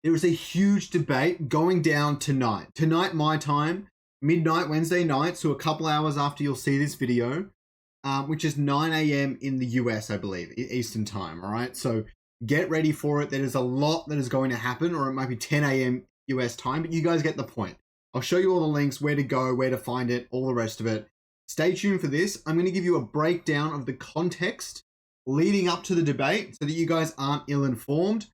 There is a huge debate going down tonight. Tonight, my time, midnight Wednesday night, so a couple hours after you'll see this video, which is 9 a.m. in the US, I believe, Eastern time, all right? So get ready for it. There is a lot that is going to happen, or it might be 10 a.m. US time, but you guys get the point. I'll show you all the links, where to go, where to find it, all the rest of it. Stay tuned for this. I'm going to give you a breakdown of the context leading up to the debate so that you guys aren't ill-informed.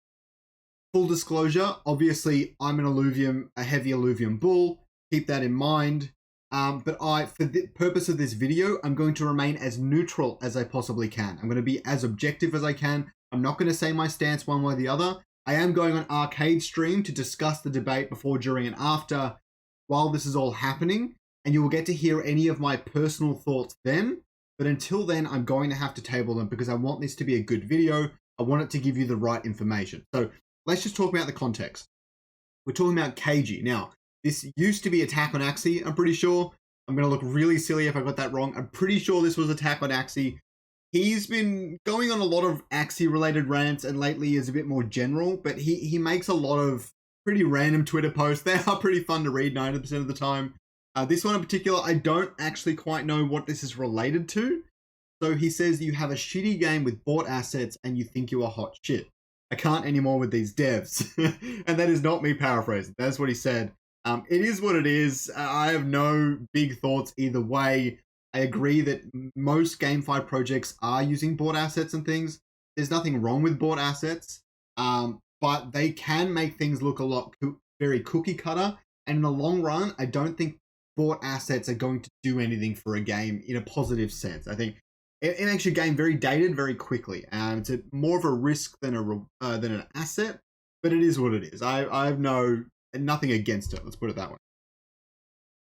Full disclosure, obviously, I'm an Illuvium, a heavy Illuvium bull. Keep that in mind. But for the purpose of this video, I'm going to remain as neutral as I possibly can. I'm going to be as objective as I can. I'm not going to say my stance one way or the other. I am going on Arcade Stream to discuss the debate before, during, and after while this is all happening. And you will get to hear any of my personal thoughts then. But until then, I'm going to have to table them because I want this to be a good video. I want it to give you the right information. So let's just talk about the context. We're talking about KG. Now, this used to be Attack on Axie, I'm pretty sure. I'm going to look really silly if I got that wrong. I'm pretty sure this was Attack on Axie. He's been going on a lot of Axie-related rants, and lately is a bit more general, but he makes a lot of pretty random Twitter posts. They are pretty fun to read 90% of the time. This one in particular, I don't actually quite know what this is related to. So he says you have a shitty game with bought assets and you think you are hot shit. I can't anymore with these devs. And that is not me paraphrasing. That's what he said. It is what it is. I have no big thoughts either way. I agree that most GameFi projects are using bought assets and things. There's nothing wrong with bought assets, but they can make things look a lot very cookie cutter. And in the long run, I don't think bought assets are going to do anything for a game in a positive sense. I think it makes your game very dated very quickly. It's more of a risk than an asset, but it is what it is. I have nothing against it. Let's put it that way.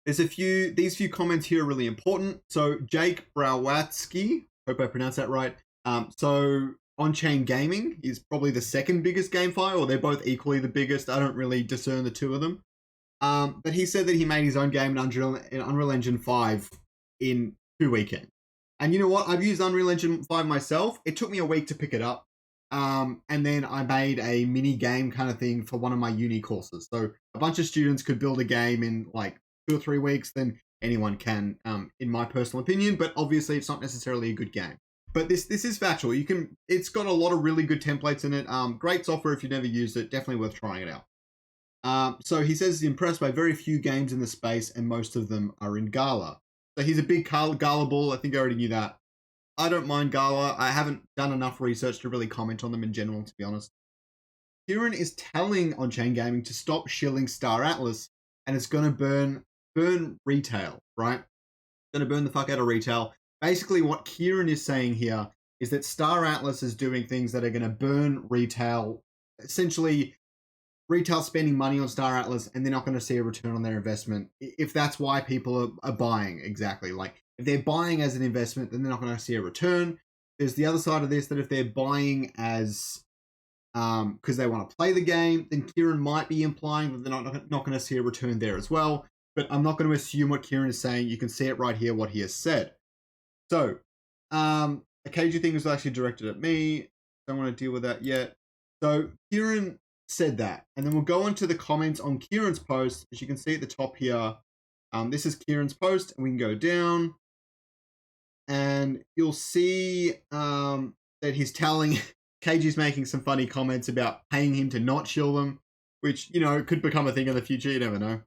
There's these few comments here are really important. So Jake Brawatsky, hope I pronounced that right. So On-Chain Gaming is probably the second biggest GameFi, or they're both equally the biggest. I don't really discern the two of them. But he said that he made his own game in Unreal Engine 5 in 2 weekends. And you know what? I've used Unreal Engine 5 myself. It took me a week to pick it up. And then I made a mini game kind of thing for one of my uni courses. So a bunch of students could build a game in like 2 or 3 weeks. Then anyone can, in my personal opinion. But obviously, it's not necessarily a good game. But this is factual. It's got a lot of really good templates in it. Great software if you've never used it. Definitely worth trying it out. So he says he's impressed by very few games in the space, and most of them are in Gala. So he's a big Gala bull. I think I already knew that. I don't mind Gala. I haven't done enough research to really comment on them in general, to be honest. Kieran is telling On-Chain Gaming to stop shilling Star Atlas, and it's going to burn retail, right? It's going to burn the fuck out of retail. Basically, what Kieran is saying here is that Star Atlas is doing things that are going to burn retail, essentially retail spending money on Star Atlas, and they're not going to see a return on their investment. If that's why people are buying, exactly. Like, if they're buying as an investment, then they're not going to see a return. There's the other side of this, that if they're buying as because they want to play the game, then Kieran might be implying that they're not going to see a return there as well. But I'm not going to assume what Kieran is saying. You can see it right here, what he has said. So, a KG thing was actually directed at me. Don't want to deal with that yet. So, Kieran said that. And then we'll go into the comments on Kieran's post. As you can see at the top here, this is Kieran's post, and we can go down. And you'll see that he's telling... KG's making some funny comments about paying him to not shill them, which, you know, could become a thing in the future. You never know.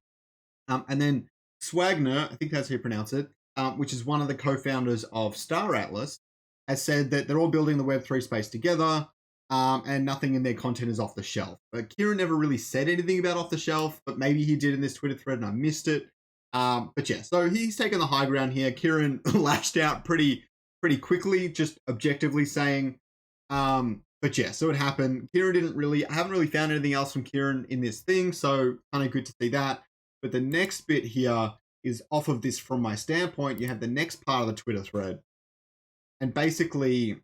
And then Swagner, I think that's how you pronounce it, which is one of the co-founders of Star Atlas, has said that they're all building the Web3 space together, and nothing in their content is off the shelf. But Kieran never really said anything about off the shelf, but maybe he did in this Twitter thread and I missed it. But yeah, so he's taken the high ground here. Kieran lashed out pretty quickly, just objectively saying, but yeah, so it happened. Kieran I haven't really found anything else from Kieran in this thing, so kind of good to see that. But the next bit here is off of this from my standpoint. You have the next part of the Twitter thread. And basically,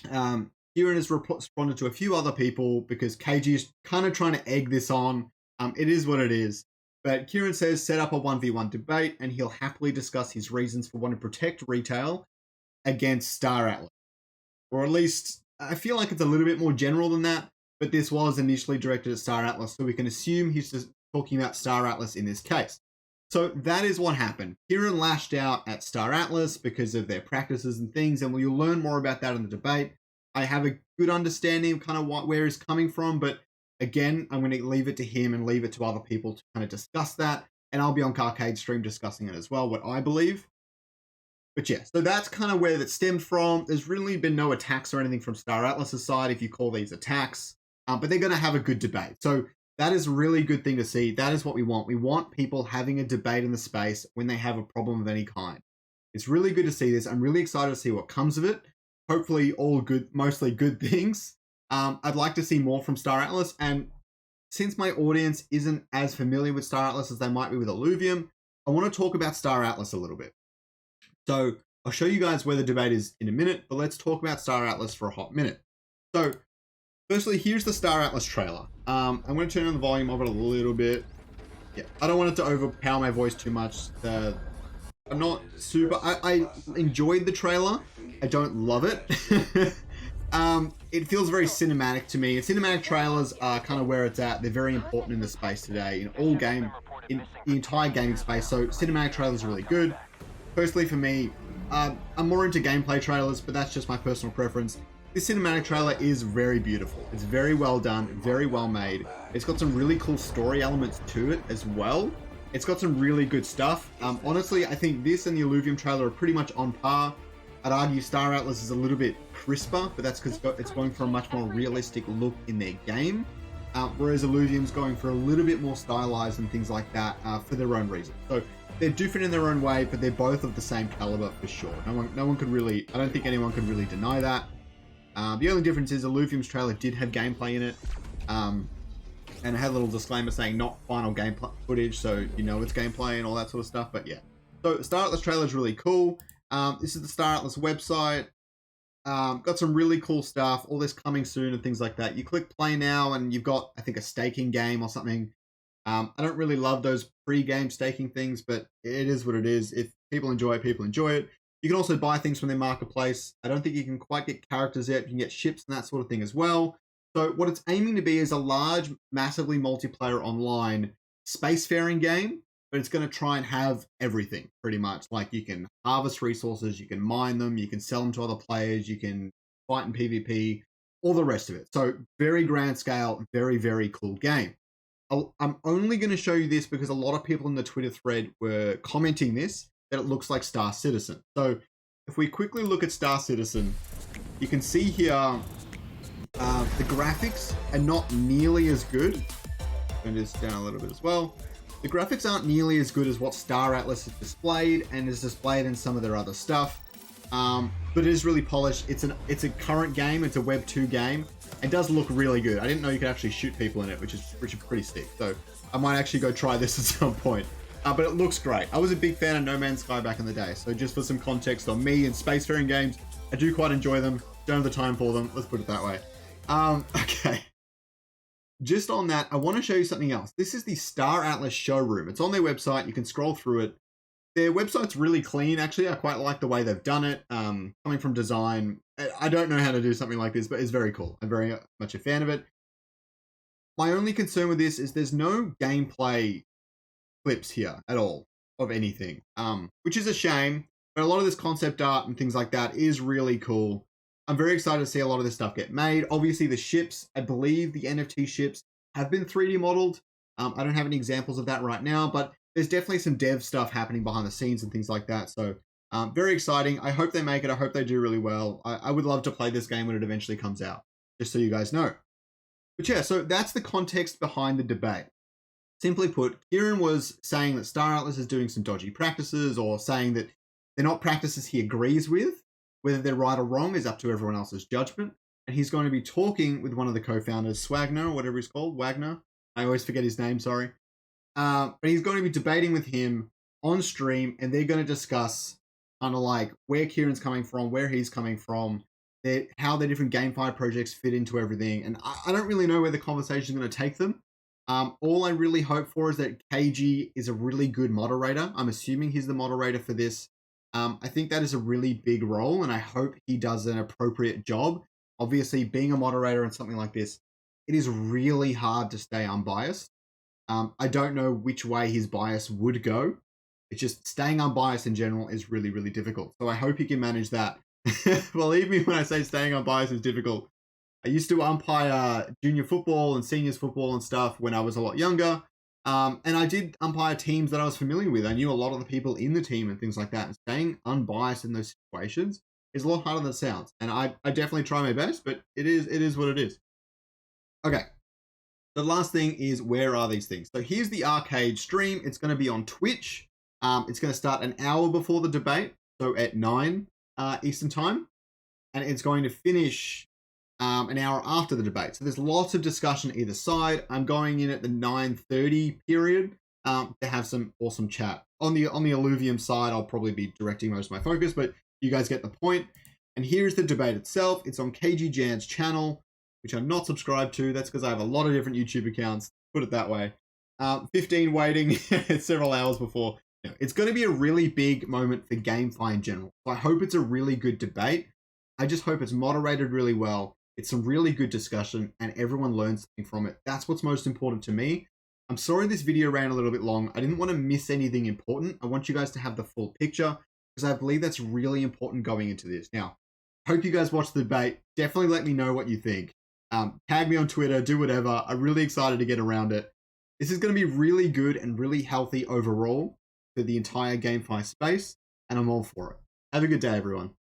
Kieran has responded to a few other people because KG is kind of trying to egg this on. It is what it is. But Kieran says, set up a 1v1 debate, and he'll happily discuss his reasons for wanting to protect retail against Star Atlas. Or at least... I feel like it's a little bit more general than that, but this was initially directed at Star Atlas, so we can assume he's just talking about Star Atlas in this case. So that is what happened. Kieran lashed out at Star Atlas because of their practices and things, and you'll learn more about that in the debate. I have a good understanding of kind of where he's coming from, but again, I'm going to leave it to him and leave it to other people to kind of discuss that, and I'll be on Carcade's stream discussing it as well, what I believe. But yeah, so that's kind of where that stemmed from. There's really been no attacks or anything from Star Atlas's side, if you call these attacks, but they're going to have a good debate. So that is a really good thing to see. That is what we want. We want people having a debate in the space when they have a problem of any kind. It's really good to see this. I'm really excited to see what comes of it. Hopefully all good, mostly good things. I'd like to see more from Star Atlas. And since my audience isn't as familiar with Star Atlas as they might be with Illuvium, I want to talk about Star Atlas a little bit. So I'll show you guys where the debate is in a minute, but let's talk about Star Atlas for a hot minute. So firstly, here's the Star Atlas trailer. I'm going to turn on the volume of it a little bit. Yeah, I don't want it to overpower my voice too much. I'm not super... I enjoyed the trailer. I don't love it. It feels very cinematic to me. Cinematic trailers are kind of where it's at. They're very important in the space today, in the entire gaming space. So cinematic trailers are really good. Personally, for me, I'm more into gameplay trailers, but that's just my personal preference. This cinematic trailer is very beautiful. It's very well done, very well made. It's got some really cool story elements to it as well. It's got some really good stuff. Honestly, I think this and the Illuvium trailer are pretty much on par. I'd argue Star Atlas is a little bit crisper, but that's because it's going for a much more realistic look in their game. Whereas Illuvium's going for a little bit more stylized and things like that for their own reasons. So they're different in their own way, but they're both of the same caliber for sure. No one could really, I don't think anyone could really deny that. The only difference is Illuvium's trailer did have gameplay in it, and it had a little disclaimer saying not final gameplay footage, so you know it's gameplay and all that sort of stuff. But yeah, so Star Atlas trailer is really cool. This is the Star Atlas website. Got some really cool stuff. All this coming soon and things like that. You click play now, and you've got, I think, a staking game or something. I don't really love those pre-game staking things, but it is what it is. If people enjoy it, people enjoy it. You can also buy things from their marketplace. I don't think you can quite get characters yet. You can get ships and that sort of thing as well. So what it's aiming to be is a large, massively multiplayer online spacefaring game, but it's going to try and have everything pretty much. Like you can harvest resources, you can mine them, you can sell them to other players, you can fight in PvP, all the rest of it. So very grand scale, very, very cool game. I'm only going to show you this because a lot of people in the Twitter thread were commenting this, that it looks like Star Citizen. So if we quickly look at Star Citizen, you can see here the graphics are not nearly as good. And it's down a little bit as well. The graphics aren't nearly as good as what Star Atlas has displayed and is displayed in some of their other stuff. But it is really polished. It's a current game. It's a Web 2 game. It does look really good. I didn't know you could actually shoot people in it, which is pretty sick. So I might actually go try this at some point. But it looks great. I was a big fan of No Man's Sky back in the day. So just for some context on me and spacefaring games, I do quite enjoy them. Don't have the time for them. Let's put it that way. Okay. Just on that, I want to show you something else. This is the Star Atlas showroom. It's on their website. You can scroll through it. Their website's really clean, actually. I quite like the way they've done it. Coming from design, I don't know how to do something like this, but it's very cool. I'm very much a fan of it. My only concern with this is there's no gameplay clips here at all of anything, which is a shame. But a lot of this concept art and things like that is really cool. I'm very excited to see a lot of this stuff get made. Obviously, the ships, I believe the NFT ships have been 3D modeled. I don't have any examples of that right now, but there's definitely some dev stuff happening behind the scenes and things like that. So very exciting. I hope they make it. I hope they do really well. I would love to play this game when it eventually comes out, just so you guys know. But yeah, so that's the context behind the debate. Simply put, Kieran was saying that Star Atlas is doing some dodgy practices, or saying that they're not practices he agrees with. Whether they're right or wrong is up to everyone else's judgment. And he's going to be talking with one of the co-founders, Swagner, or whatever he's called, Wagner. I always forget his name, sorry. But he's going to be debating with him on stream, and they're going to discuss kind of like where Kieran's coming from, where he's coming from, how the different GameFi projects fit into everything. And I don't really know where the conversation is going to take them. All I really hope for is that KG is a really good moderator. I'm assuming he's the moderator for this. I think that is a really big role, and I hope he does an appropriate job. Obviously, being a moderator and something like this, it is really hard to stay unbiased. I don't know which way his bias would go. It's just staying unbiased in general is really, really difficult. So I hope he can manage that. Believe me when I say staying unbiased is difficult. I used to umpire junior football and seniors football and stuff when I was a lot younger. And I did umpire teams that I was familiar with. I knew a lot of the people in the team and things like that. And staying unbiased in those situations is a lot harder than it sounds. And I definitely try my best, but it is what it is. Okay. The last thing is, where are these things? So here's the arcade stream. It's going to be on Twitch. It's going to start an hour before the debate, so at 9 Eastern time. And it's going to finish an hour after the debate. So there's lots of discussion either side. I'm going in at the 9:30 period to have some awesome chat. On the Illuvium side, I'll probably be directing most of my focus, but you guys get the point. And here's the debate itself. It's on KG Jan's channel, which I'm not subscribed to. That's because I have a lot of different YouTube accounts, put it that way. 15 waiting several hours before. It's going to be a really big moment for GameFi in general. So I hope it's a really good debate. I just hope it's moderated really well. It's some really good discussion and everyone learns something from it. That's what's most important to me. I'm sorry this video ran a little bit long. I didn't want to miss anything important. I want you guys to have the full picture because I believe that's really important going into this. Now, hope you guys watch the debate. Definitely let me know what you think. Tag me on Twitter, do whatever. I'm really excited to get around it. This is going to be really good and really healthy overall for the entire GameFi space, and I'm all for it. Have a good day, everyone.